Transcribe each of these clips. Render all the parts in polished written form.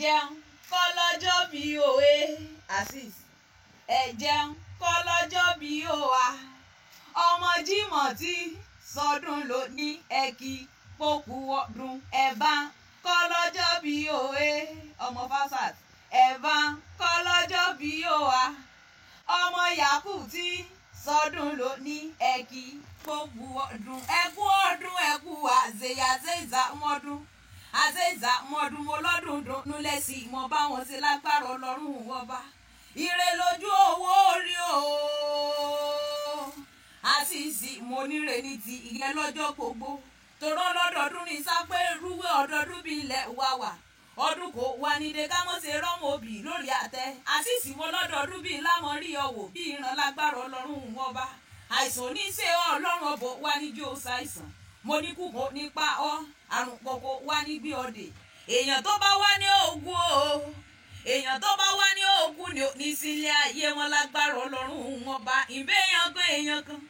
jẹun kọ́lọ́jọ́ bí òwe Azeez ẹ jẹun kọ́lọ́jọ́ bí òwa ọmọ Jímọ̀ tí sọdún ló ní ẹkí pòkú ọdún ẹ̀bá kọ́lọ́jọ́ bí òwe ọmọ Fasat ẹ̀bá kọ́lọ́jọ́ bí òwa ọmọ Yakub tí sọdún ló ní ẹkí pòkú ọdún ẹkú ọdún ẹkú àzèyàzèzà mọ́dún àzèzà mọ́dún mo lọ́dún dùnú lẹ́sìn mo bá wọn ṣe lágbára Ọlọ́run wọba ire lójú owó orí o Azeez mo níre ní ti ìyẹn lọ́jọ́ gbogbo torọ́ lọ́dọọdún ní sápẹ́ rúwé ọdọọdún bí ilẹ̀ wà wà ọdún kò wá nílé ká mọ́ ṣe rọ́mọ òbí lórí àtẹ Azeez mo lọ́dọọdún bí lámọ́ rí ọwọ́ bí ìran lágbára Ọlọ́run wọba àìsàn oníṣẹ́ Ọlọ́run ọbọ̀ wá níjó ṣàìsàn mo ní kú mo nípa ọ àrùn kòkó wá nígbé ọdẹ èèyàn tó bá wá ní ogun o èèyàn tó bá wá ní ogun ní sílé ayé wọn lágbára Ọlọ́run wọn bá ìbéèyàn kan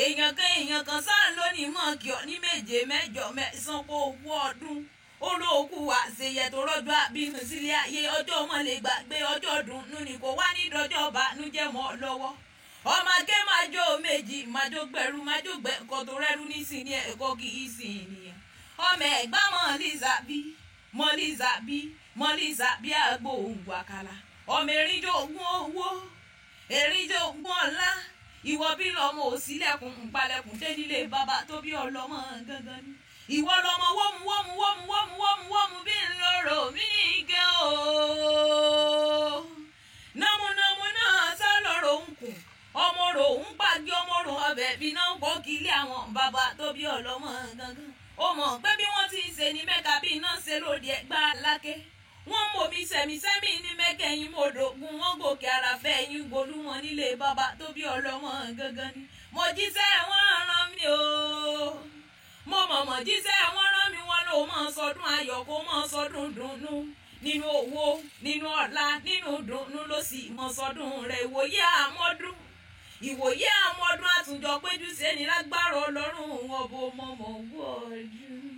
èèyàn kan sáà lónìí mọ̀ kí ọ ní méje mẹ́jọ mẹ́sàn kó owó ọdún olóòkú àṣeyẹ tó rọ́jọ́ àbínú sílé ayé ọjọ́ ọmọ lè gbàgbé ọjọ́ dùnú ni kò wá ní dọjọ́ bànújẹ́ mọ́ lọ́wọ́ ọmọ akẹ́ máa jó méjì máa jó gbẹ̀rú máa jó gbẹ̀kọ́ tó rẹ́rú nísìnyí ẹ̀kọ́ kì í sìn nìyẹn ọmọ ẹ̀gbá mọ́lísà bí àgbo òwú àkàlà ọmọ erinjó ogún owó erinjó ogún ọlá ìwọ bí lọmọ òsílẹ̀kùn ńpalẹ̀kùn délílé bàbá tó bí ọlọ́mọ gangan ni ìwọ lọmọ wọ́mú bí ńlọrọ̀ mí gẹ́ o nọ́múnọ́mú náà sá lọ́rọ̀ ń kùn ọmọ rò ń pàgé ọmọ rò ọbẹ̀ bí náà ń kọ́ kílé àwọn bàbá tó bí ọlọ́mọ gangan ó mọ̀ pé bí wọ́n ti ń ṣe ní mẹ́ka bí iná ṣe lòdì ẹ̀gbá lákẹ́ wọ́n mọ̀ mí sẹ̀mísẹ́mí ní mẹ́kẹ́yìn mọ́dọ̀gún wọ́n gòkè àràfẹ́ ẹ̀yìn gbolú wọn nílé bàbá tó bí ọlọ́mọ gangan ni mo jíṣẹ́ wọ́n rán mi o mo mọ̀mọ́ jíṣẹ́ wọ́n rán mi wọ́n ló mọ̀ sọdún ayọ̀ kó mọ̀ sọdún dùnnú nínú owó nínú ọlá nínú dùnnú ló sì mọ̀ sọdún rẹ̀ ìwòye àmọ́dún àtúnjọ péjú sẹ́ni lágbára Ọlọ́run wọn bó mọ̀mọ́ wọ́ọ̀dún.